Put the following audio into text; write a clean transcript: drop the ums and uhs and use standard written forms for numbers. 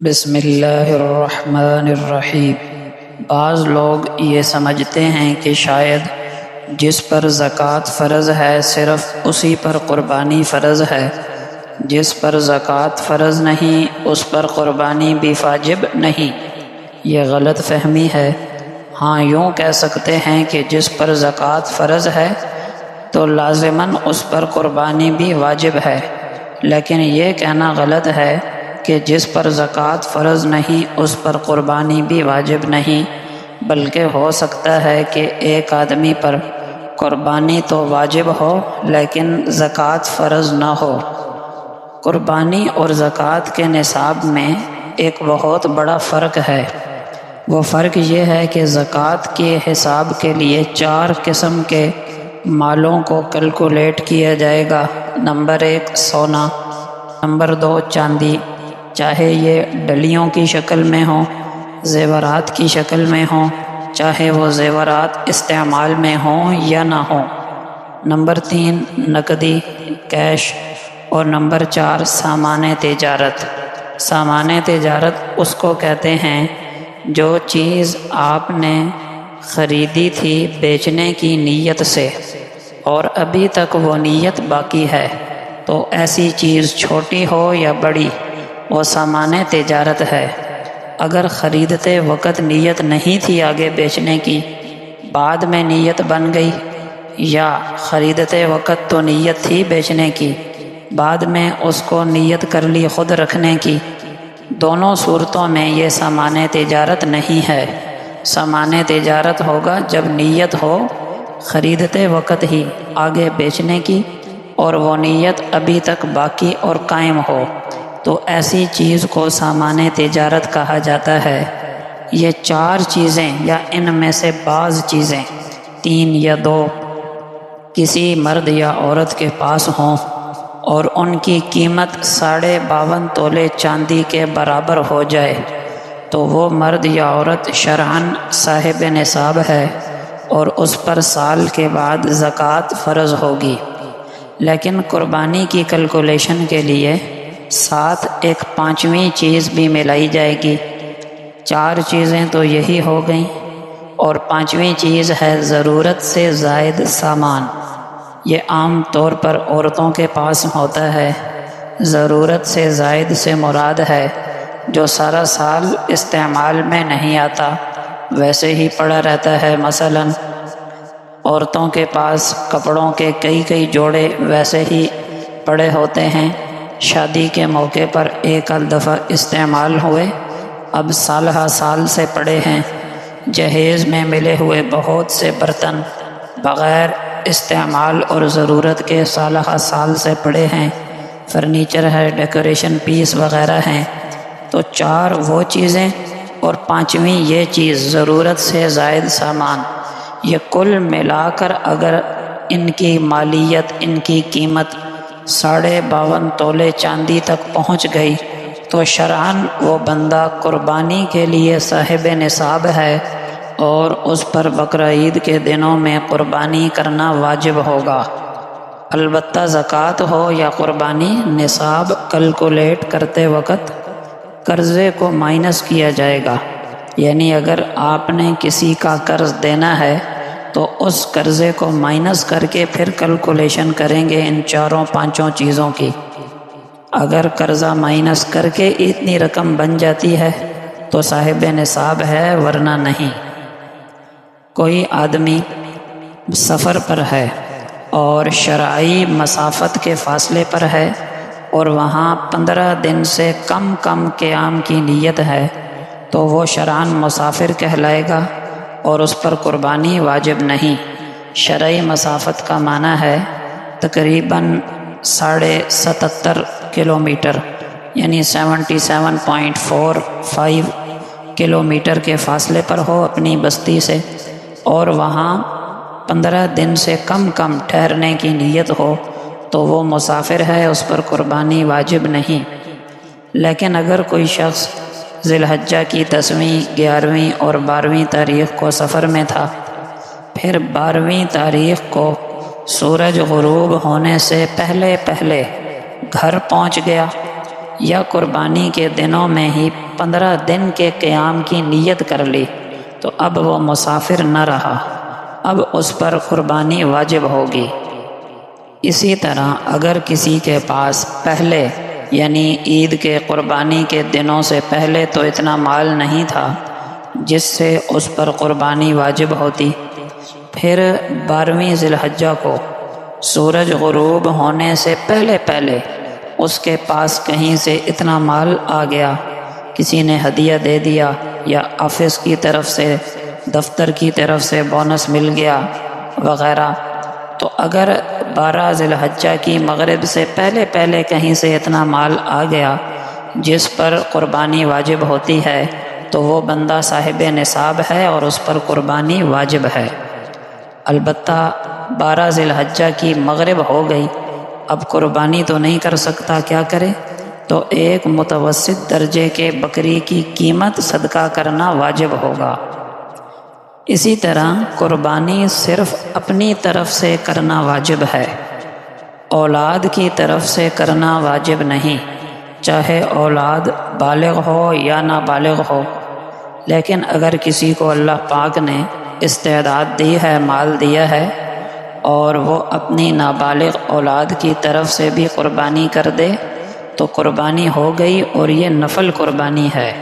بسم اللہ الرحمن الرحیم۔ بعض لوگ یہ سمجھتے ہیں کہ شاید جس پر زکوٰۃ فرض ہے صرف اسی پر قربانی فرض ہے، جس پر زکوٰۃ فرض نہیں اس پر قربانی بھی واجب نہیں۔ یہ غلط فہمی ہے۔ ہاں، یوں کہہ سکتے ہیں کہ جس پر زکوٰۃ فرض ہے تو لازماً اس پر قربانی بھی واجب ہے، لیکن یہ کہنا غلط ہے کہ جس پر زکوٰۃ فرض نہیں اس پر قربانی بھی واجب نہیں، بلکہ ہو سکتا ہے کہ ایک آدمی پر قربانی تو واجب ہو لیکن زکوٰۃ فرض نہ ہو۔ قربانی اور زکوٰۃ کے نصاب میں ایک بہت بڑا فرق ہے۔ وہ فرق یہ ہے کہ زکوٰۃ کے حساب کے لیے 4 قسم کے مالوں کو کیلکولیٹ کیا جائے گا۔ نمبر 1 سونا، نمبر 2 چاندی، چاہے یہ ڈلیوں کی شکل میں ہوں، زیورات کی شکل میں ہوں، چاہے وہ زیورات استعمال میں ہوں یا نہ ہوں، نمبر 3 نقدی کیش، اور نمبر 4 سامان تجارت۔ سامان تجارت اس کو کہتے ہیں جو چیز آپ نے خریدی تھی بیچنے کی نیت سے اور ابھی تک وہ نیت باقی ہے، تو ایسی چیز چھوٹی ہو یا بڑی وہ سامان تجارت ہے۔ اگر خریدتے وقت نیت نہیں تھی آگے بیچنے کی، بعد میں نیت بن گئی، یا خریدتے وقت تو نیت تھی بیچنے کی، بعد میں اس کو نیت کر لی خود رکھنے کی، دونوں صورتوں میں یہ سامان تجارت نہیں ہے۔ سامان تجارت ہوگا جب نیت ہو خریدتے وقت ہی آگے بیچنے کی اور وہ نیت ابھی تک باقی اور قائم ہو، تو ایسی چیز کو سامان تجارت کہا جاتا ہے۔ یہ 4 چیزیں یا ان میں سے بعض چیزیں 3 یا 2 کسی مرد یا عورت کے پاس ہوں اور ان کی قیمت 52.5 تولے چاندی کے برابر ہو جائے، تو وہ مرد یا عورت شرعاً صاحب نصاب ہے اور اس پر سال کے بعد زکوٰۃ فرض ہوگی۔ لیکن قربانی کی کیلکولیشن کے لیے ساتھ ایک 5ویں چیز بھی ملائی جائے گی۔ 4 چیزیں تو یہی ہو گئیں اور 5ویں چیز ہے ضرورت سے زائد سامان۔ یہ عام طور پر عورتوں کے پاس ہوتا ہے۔ ضرورت سے زائد سے مراد ہے جو سارا سال استعمال میں نہیں آتا، ویسے ہی پڑا رہتا ہے۔ مثلاً عورتوں کے پاس کپڑوں کے کئی جوڑے ویسے ہی پڑے ہوتے ہیں، شادی کے موقع پر ایک آدھ دفعہ استعمال ہوئے، اب سالہ سال سے پڑے ہیں۔ جہیز میں ملے ہوئے بہت سے برتن بغیر استعمال اور ضرورت کے سالہ سال سے پڑے ہیں۔ فرنیچر ہے، ڈیکوریشن پیس وغیرہ ہیں۔ تو 4 وہ چیزیں اور 5ویں یہ چیز ضرورت سے زائد سامان، یہ کل ملا کر اگر ان کی مالیت، ان کی قیمت 52.5 تولے چاندی تک پہنچ گئی تو شرعاً وہ بندہ قربانی کے لیے صاحب نصاب ہے اور اس پر بقرعید کے دنوں میں قربانی کرنا واجب ہوگا۔ البتہ زکوٰۃ ہو یا قربانی، نصاب کیلکولیٹ کرتے وقت قرضے کو مائنس کیا جائے گا۔ یعنی اگر آپ نے کسی کا قرض دینا ہے تو اس قرضے کو مائنس کر کے پھر کیلکولیشن کریں گے ان 4-5 چیزوں کی۔ اگر قرضہ مائنس کر کے اتنی رقم بن جاتی ہے تو صاحب نصاب ہے، ورنہ نہیں۔ کوئی آدمی سفر پر ہے اور شرعی مسافت کے فاصلے پر ہے اور وہاں 15 دن سے کم قیام کی نیت ہے، تو وہ شرعاً مسافر کہلائے گا اور اس پر قربانی واجب نہیں۔ شرعی مسافت کا معنی ہے تقریباً 77.5 کلومیٹر، یعنی 77.45 کلومیٹر کے فاصلے پر ہو اپنی بستی سے، اور وہاں 15 دن سے کم ٹھہرنے کی نیت ہو، تو وہ مسافر ہے، اس پر قربانی واجب نہیں۔ لیکن اگر کوئی شخص ذی الحجہ کی 10ویں، 11ویں اور 12ویں تاریخ کو سفر میں تھا، پھر 12ویں تاریخ کو سورج غروب ہونے سے پہلے گھر پہنچ گیا یا قربانی کے دنوں میں ہی 15 دن کے قیام کی نیت کر لی تو اب وہ مسافر نہ رہا، اب اس پر قربانی واجب ہوگی۔ اسی طرح اگر کسی کے پاس پہلے یعنی عید کے قربانی کے دنوں سے پہلے تو اتنا مال نہیں تھا جس سے اس پر قربانی واجب ہوتی، پھر 12ویں ذی الحجہ کو سورج غروب ہونے سے پہلے پہلے اس کے پاس کہیں سے اتنا مال آ گیا، کسی نے ہدیہ دے دیا یا آفس کی طرف سے، دفتر کی طرف سے بونس مل گیا وغیرہ، تو اگر 12 ذی الحجہ کی مغرب سے پہلے پہلے کہیں سے اتنا مال آ گیا جس پر قربانی واجب ہوتی ہے تو وہ بندہ صاحب نصاب ہے اور اس پر قربانی واجب ہے۔ البتہ 12 ذی الحجہ کی مغرب ہو گئی، اب قربانی تو نہیں کر سکتا، کیا کرے؟ تو ایک متوسط درجے کے بکری کی قیمت صدقہ کرنا واجب ہوگا۔ اسی طرح قربانی صرف اپنی طرف سے کرنا واجب ہے، اولاد کی طرف سے کرنا واجب نہیں، چاہے اولاد بالغ ہو یا نابالغ ہو۔ لیکن اگر کسی کو اللہ پاک نے استعداد دی ہے، مال دیا ہے، اور وہ اپنی نابالغ اولاد کی طرف سے بھی قربانی کر دے تو قربانی ہو گئی، اور یہ نفل قربانی ہے۔